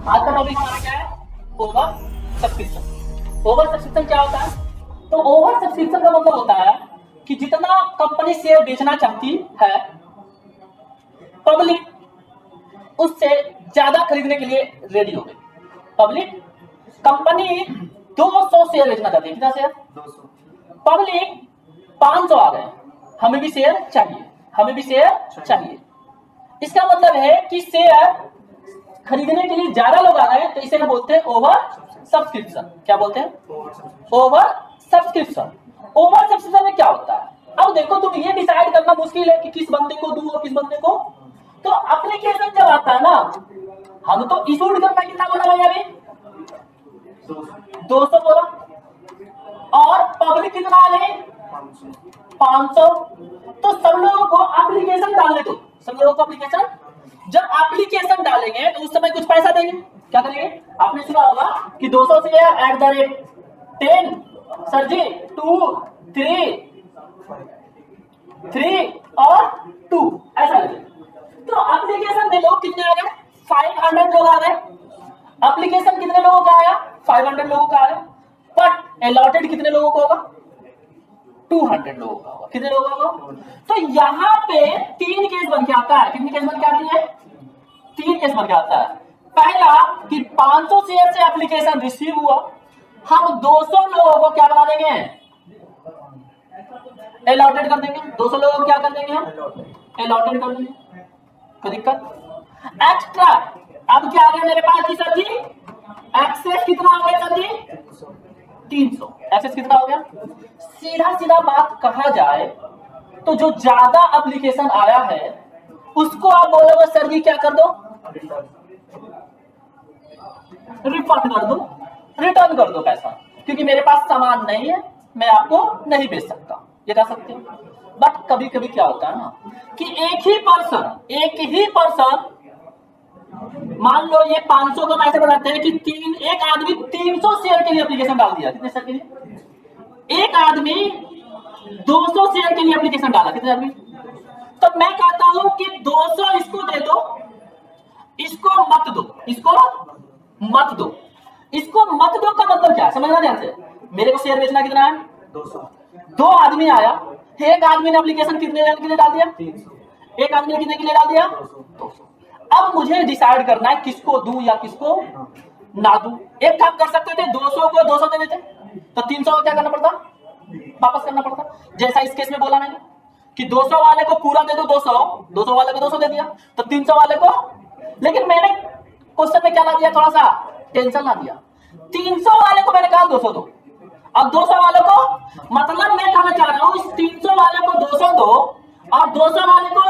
आज का टॉपिक हमारा क्या है? Over subscription. ओवर सब्सक्रिप्शन क्या होता है? तो ओवर सब्सक्रिप्शन का मतलब होता है कि जितना कंपनी शेयर बेचना चाहती है, पब्लिक उससे ज्यादा खरीदने के लिए रेडी हो गई। पब्लिक, कंपनी 200 शेयर बेचना चाहती है। कितना शेयर? 200। पब्लिक 500 आ गए, हमें भी शेयर चाहिए, हमें भी शेयर चाहिए। इसका मतलब है कि शेयर खरीदने के लिए ज्यादा लोग आ गए, तो इसे हम बोलते हैं ओवर सब्सक्रिप्शन। क्या बोलते हैं? Over subscription. ओवर सब्सक्रिप्शन में क्या होता है? अब देखो, तुम ये डिसाइड करना मुश्किल है कि किस बंदे को दूं और किस बंदे को। तो एप्लीकेशन जब आता है ना, हम तो इशूड करना कितना बोला भाई अभी? 200 बोला। और पब्लिक कितना आ गई? 500। तो सब लोगों को एप्लीकेशन डालने दो। सब लोगों को एप्लीकेशन, जब एप्लीकेशन डालेंगे तो उस समय कुछ पैसा देंगे। क्या करेंगे? आपने सुना होगा कि 200 से @10 सर जी 2 3 और 2 ऐसा लगे। तो एप्लीकेशन में लोग कितने आ गए? 500 लोग आ गए। एप्लीकेशन कितने लोगों का आया? 500 लोगों का आया। बट अलॉटेड कितने लोगों को होगा? 200 लोगों का होगा। कितने लोगों का होगा? तो यहाँ पे 3 केस बन के आता है। कितनी केस बन के आती है? 3 केस बन के आता है। पहला कि 500 शेयर से एप्लीकेशन रिसीव हुआ, हम 200 लोगों को क्या बना देंगे? अलॉटेड कर देंगे। 200 लोगों को क्या कर देंगे? हम अलॉटेड कर देंगे। कोई दिक्कत? एक्स्ट्रा अब क्या आ गया मेरे पास जी सर जी? एक्सेस कितना हो गया सर जी? 300। एक्सेस कितना हो गया? सीधा सीधा बात कहा जाए तो जो ज्यादा एप्लीकेशन आया है उसको आप बोलोगे सर जी क्या कर दो? रिफंड कर दो, रिटर्न कर दो पैसा, क्योंकि मेरे पास सामान नहीं है, मैं आपको नहीं बेच सकता। ये कह सकते हो। बट कभी कभी क्या होता है ना कि एक ही पर्सन मान लो ये 500 को ऐसे बनाते हैं कि एक आदमी 300 शेयर के लिए एप्लीकेशन डाल दिया। कितने शेयर के लिए? एक आदमी 200 शेयर के लिए एप्लीकेशन डाला। कितने आदमी? तो मैं कहता हूं कि 200 इसको दे दो, इसको मत दो, इसको मत दो। इसको मत दो का मतलब क्या है? समझना ध्यान से। मेरे को शेयर बेचना कितना है? 200। 2 आदमी आया, एक आदमी ने एप्लीकेशन कितने के लिए डाल दिया? 300। एक आदमी ने कितने के लिए डाल दिया? 200। अब मुझे डिसाइड करना है किसको दूं या किसको ना दूं। एक काम कर सकते थे, 200 को 200 दे देते, तो 300 को क्या करना पड़ता? वापस करना पड़ता। जैसा इस केस में बोला मैंने कि 200 वाले को पूरा दे दो 200, 200 वाले को 200 दे दिया, तो 300 वाले को। लेकिन मैंने क्वेश्चन में क्या ला दिया? थोड़ा सा टेंशन ला दिया। 300 वाले को मैंने कहा 200 दो, अब 200 वाले को, मतलब मैं कहना चाह रहा हूं इस 300 वाले को 200 दो और 200 वाले को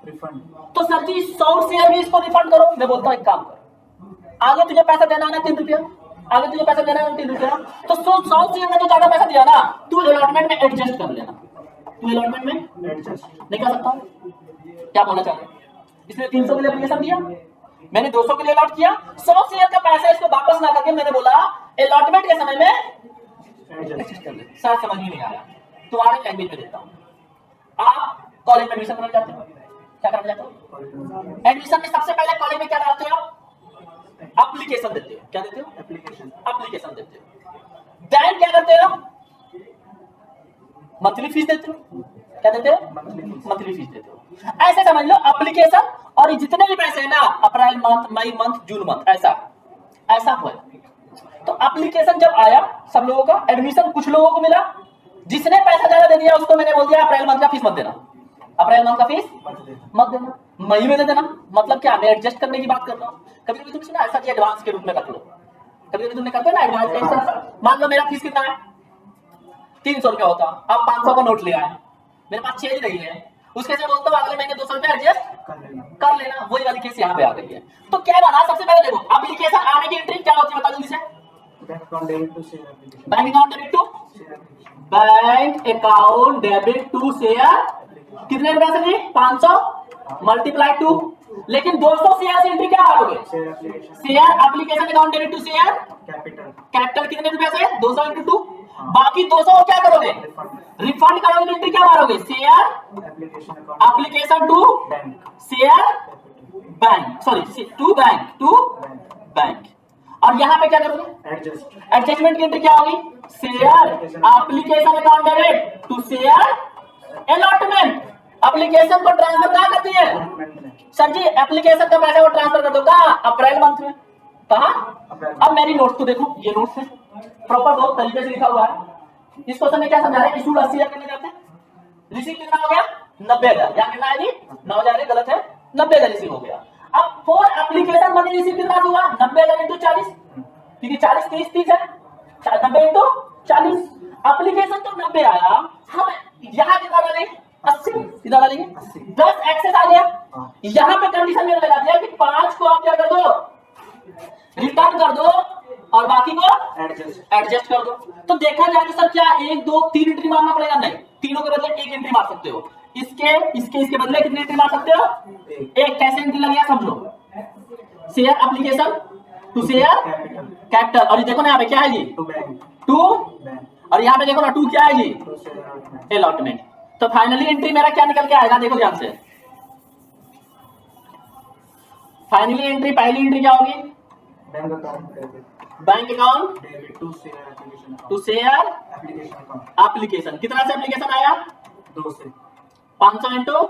रिफंड। तो सर जी 100 शेयर भी इसको रिफंड करो। मैं बोलता हूं एक काम कर, आगे तुझे पैसा देना है ना 3 रुपया, आगे तुझे पैसा देना है 3 रुपया, तो 100 शेयर में तो ज्यादा पैसा दिया ना, तू अलॉटमेंट में एडजस्ट कर लेना। तू अलॉटमेंट में एडजस्ट नहीं कर सकता? क्या बोलना चाह रहे हैं? इसने 300 के लिए एप्लीकेशन दिया, मैंने 200 के लिए अलॉट किया, 100 शेयर का पैसा इसको वापस ना करके मैंने बोला अलॉटमेंट के समय में एडजस्ट कर ले। सर समझ ही नहीं आया, तुम्हारे लैंग्वेज में देता हूं। आप कॉलेज में एडमिशन करना चाहते हो, क्या करना चाहते हो? एडमिशन में सबसे पहले कॉलेज में क्या डालते हो? एप्लीकेशन देते हो। क्या देते हो? एप्लीकेशन देते हो। देन क्या करते हो? मंथली फीस देते हो। क्या देते हो? मंथली फीस देते हो। ऐसे समझ लो एप्लीकेशन और जितने भी पैसे हैं ना, अप्रैल मंथ, मई मंथ, जून मंथ, ऐसा हुआ। तो एप्लीकेशन जब आया सब लोगों का, एडमिशन कुछ लोगों को मिला, जिसने पैसा ज्यादा दे दिया उसको मैंने बोल दिया अप्रैल मंथ का फीस मत देना, अप्रैल मंथ का फीस मत देना, मई में दे देना। मतलब क्या? मैं एडजस्ट करने की बात कर रहा हूँ। कभी कभी तुमने सुना ऐसा कि एडवांस के रूप में कर लो, कभी कभी तुमने करते ना एडवांस। मान लो मेरा फीस कितना है? 300 रुपया होता, अब 500 का नोट लिया है, मेरे पास चेंज नहीं है, उसके से बोलता हूँ अगले महीने 200 रुपया एडजस्ट कर लेना। वही वाली केस यहाँ पे आ गई है। तो क्या बना? सबसे पहले देखो एप्लीकेशन आने की एंट्री क्या होती है, बता जल्दी से। Bank account debit to share. कितने रुपए से जी? 500 मल्टीप्लाई 2। लेकिन 200 शेयर से एंट्री क्या मारोगे? Share application account debit to share capital कितने रुपए से? 200 × 2। बाकी 200 को क्या करोगे? रिफंड करोगे। एंट्री क्या मारोगे? Share application to share bank, sorry to bank और यहाँ पे क्या करोगे? एडजस्टमेंट की एंट्री क्या होगी? Share application account debit to share allotment. Application को ट्रांसफर कहाँ करती है सर जी? एप्लीकेशन का पैसा वो ट्रांसफर कर दो कहाँ? अप्रैल मंथ में। कहाँ? अब मेरी नोट्स को देखो, ये नोट्स है प्रॉपर बहुत तरीके से लिखा हुआ है। इस क्वेश्चन में क्या समझा रहे हैं? इशू 80,000 करने जाते हैं, रिसीव कितना हो गया? 90,000। क्या कितना है जी? 9,000 गलत है, 90,000 रिसीव हो गया। अब फॉर एप्लीकेशन मनी रिसीव कितना हुआ? 90,000 इंटू 40, क्योंकि 40 30 है, 90 इंटू 40। एप्लीकेशन तो 90 आया, हम यहाँ कितना डालेंगे? 80। कितना डालेंगे? 10 एक्सेस आ गया। यहाँ पे कंडीशन में लगा दिया कि 5 को आप क्या कर दो? रिटर्न कर दो और बाकी को एडजस्ट कर दो। तो देखा जाए तो सर क्या 1 2 3 एंट्री मारना पड़ेगा? नहीं, तीनों के बदले एक एंट्री मार सकते हो। इसके बदले कितनी एंट्री मार सकते हो? एक। कैसे एंट्री लगेगा समझो? Share application to share capital, और ये देखो ना यहाँ पे क्या है जी? टू, और यहाँ पे देखो ना 2 क्या है जी? अलॉटमेंट। तो फाइनली एंट्री मेरा क्या निकल के आएगा? देखो ध्यान से, फाइनली एंट्री पहली एंट्री क्या होगी? Bank account debit to share application. कितना से एप्लीकेशन आया? 2 से 500 इंटू 2।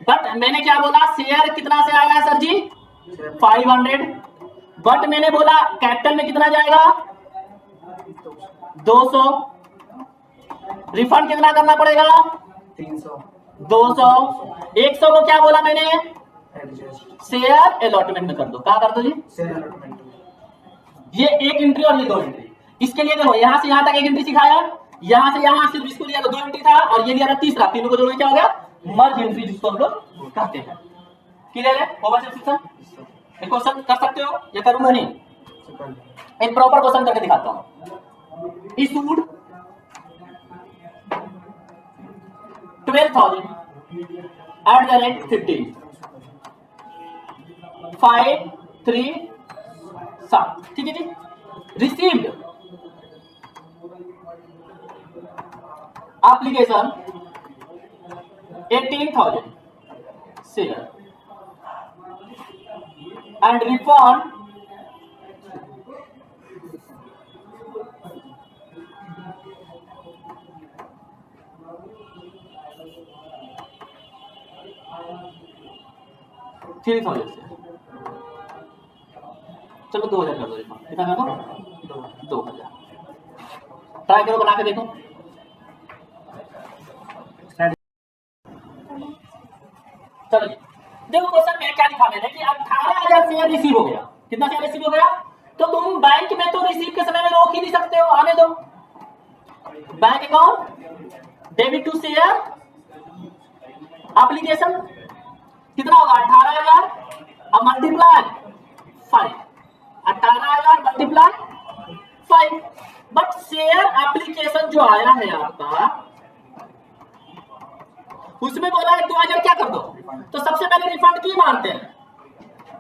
बट मैंने क्या बोला? शेयर कितना से आया सर जी? 500। बट मैंने बोला कैपिटल में कितना जाएगा? 200। रिफंड कितना करना पड़ेगा? 300। 200। 100 को क्या बोला मैंने? शेयर अलॉटमेंट में कर दो। कहा कर दो जी? Share allotment. ये एक एंट्री और ये 2 एंट्री। इसके लिए देखो यहां से यहां तक एक एंट्री सिखाया, यहां से यहां सिर्फ इसको लिया तो 2 एंट्री था, और ये लिया था तीसरा। तीनों को जोड़ के क्या हो गया? मर्ज एंट्री, जिसको हम लोग कहते हैं। क्लियर है? ओवर सेक्शन क्वेश्चन कर सकते हो या करूंगा नहीं? एक प्रॉपर क्वेश्चन करके दिखाता हूं। इशूड 12,000 @15 5 3 7। ठीक है जी। Received application 18,000 share and refund 3,000 share. चलो 2,000 कर दो रिफंड। कितना कर दो? 2,000। ट्राई करो, बना के देखो। चलो देखो क्वेश्चन में क्या लिखा मैंने कि 18,000 शेयर रिसीव हो गया। कितना शेयर रिसीव हो गया? तो तुम बैंक में तो रिसीव के समय में रोक ही नहीं सकते हो, आने दो। Bank account debit to share application कितना होगा? 18,000 अब multiply 5। 18,000 multiply 5। But share application जो आया है आपका, उसमें बोला है 2,000 क्या कर दो? तो सबसे पहले रिफंड की मानते हैं,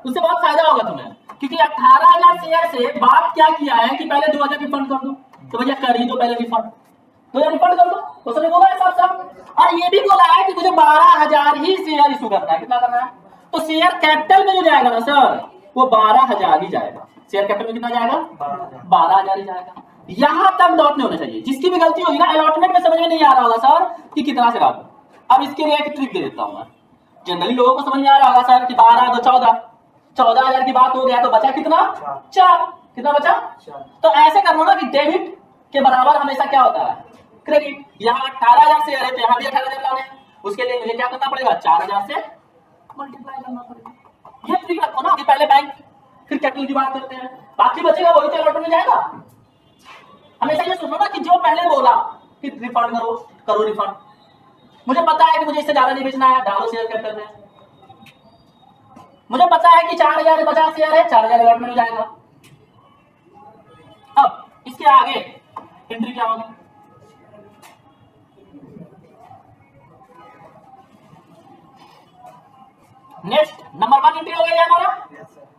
उससे बहुत फायदा होगा तुम्हें, क्योंकि 18,000 शेयर से बात क्या किया है कि पहले 2,000 रिफंड कर दो। तो भैया कर ही दो पहले रिफंड, 2,000 रिफंड कर दो। तो उसने बोला है साहब साहब, और ये भी बोला है कि मुझे 12,000 ही शेयर इशू करना है। कितना करना है? तो शेयर कैपिटल में जो जाएगा ना सर, वो 12,000 ही जाएगा। शेयर कैपिटल में कितना जाएगा? 12,000 ही जाएगा। यहां तक डॉट नहीं होना चाहिए। जिसकी भी गलती होगी ना, अलॉटमेंट में समझ में नहीं आ रहा होगा सर कि कितना से काटो। अब इसके लिए एक ट्रिक दे देता हूं मैं। जनरली लोगों को समझ में आ रहा होगा सर कि 12 2 14, 14,000 की बात हो गया तो बचा कितना? 4। कितना बचा? 4। तो ऐसे करना ना कि डेबिट के बराबर हमेशा क्या होता है? क्रेडिट। यहाँ 18,000 शेयर है तो यहाँ भी 18,000 लाने हैं। उसके लिए मुझे क्या करना पड़ेगा? 4,000 से मल्टीप्लाई करना पड़ेगा। ये ट्रिक रखो ना कि पहले बैंक फिर कैपिटल की बात करते हैं, बाकी बचेगा वही तो अलॉटमेंट में जाएगा। हमेशा ये सोचो ना कि जो पहले बोला कि रिफंड करो रिफंड, मुझे पता है कि मुझे इससे ज्यादा नहीं बेचना है, डालो शेयर कैपिटल में। मुझे पता है कि 4,050 शेयर है, 4,000 अलॉटमेंट में जाएगा। अब इसके आगे एंट्री क्या होगी? नेक्स्ट नंबर 1 एंट्री हो गया हमारा,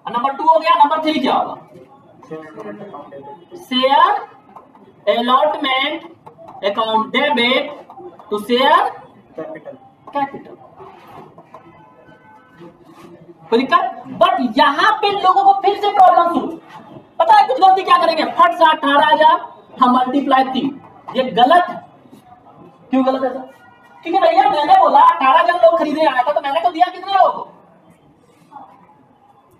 नंबर 2 हो गया। नंबर 3 क्या होगा? Share allotment account debit to share capital. कोई दिक्कत? बट यहां पे लोगों को फिर से प्रॉब्लम शुरू। पता है कुछ गलती क्या करेंगे, फट से 18,000 हम मल्टीप्लाई 3, ये गलत है। क्यों गलत है सर? क्योंकि भैया मैंने बोला 18,000 लोग खरीदने आया था, तो मैंने तो दिया कितने लोगों को,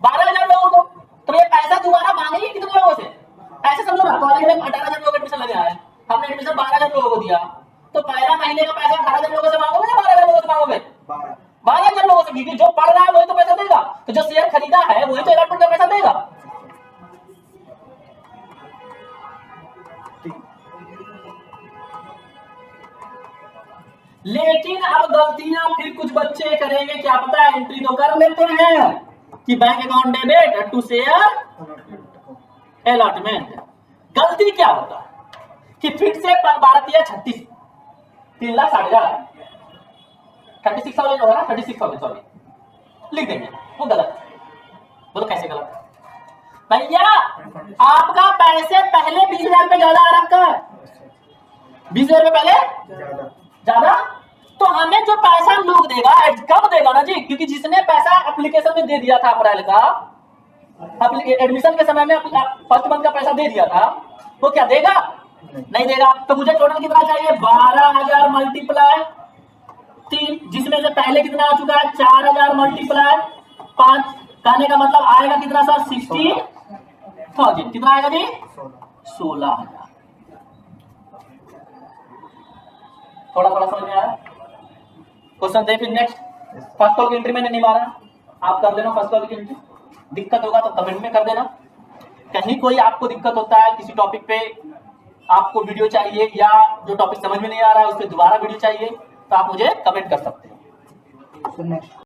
12,000 लोगों को। तो ये पैसा दोबारा मांगेंगे कितने लोगों से? ऐसे समझो ना, कॉलेज में 18,000 लोग एडमिशन लेने आए, हमने एडमिशन 12,000 लोगों को दिया, तो पहला महीने का पैसा 18,000 लोगों से मांगोगे या 12,000 लोगों से मांगोगे? 12,000 लोगों से, क्योंकि जो पढ़ रहा है वही तो पैसा देगा, तो जो शेयर खरीदा है वही तो अलॉटमेंट का पैसा देगा। लेकिन अब गलतियां फिर कुछ बच्चे करेंगे, क्या पता है, एंट्री तो कर लेते हैं कि bank account debit to share allotment. गलती क्या होता है कि फिर से 12×36 3,60,000 36,000 होगा ना, 36,000 सॉरी लिख देंगे, वो गलत है। बोलो कैसे गलत है भैया? आपका पैसे पहले 20,000 पे ज्यादा आ रखा है, 20,000 पे पहले ज्यादा, तो हमें जो पैसा लोग देगा कब देगा ना जी, क्योंकि जिसने पैसा एप्लीकेशन में दे दिया था अप्रैल का, एडमिशन के समय में फर्स्ट मंथ का पैसा दे दिया था, वो क्या देगा? नहीं देगा। तो मुझे टोटल कितना चाहिए, 12,000 मल्टीप्लाई 3, जिसमें से पहले कितना आ चुका है, 4,000 मल्टीप्लाई 5, कहने का मतलब आएगा कितना सर, 60,000। कितना आएगा जी, 16,000। थोड़ा थोड़ा समझ में आ रहा है? क्वेश्चन दे फिर नेक्स्ट। फर्स्ट कॉल की एंट्री मैंने नहीं मारा, आप कर देना फर्स्ट कॉल की एंट्री। दिक्कत होगा तो कमेंट में कर देना। कहीं कोई आपको दिक्कत होता है किसी टॉपिक पे, आपको वीडियो चाहिए या जो टॉपिक समझ में नहीं आ रहा है उस पर दोबारा वीडियो चाहिए, तो आप मुझे कमेंट कर सकते हैं।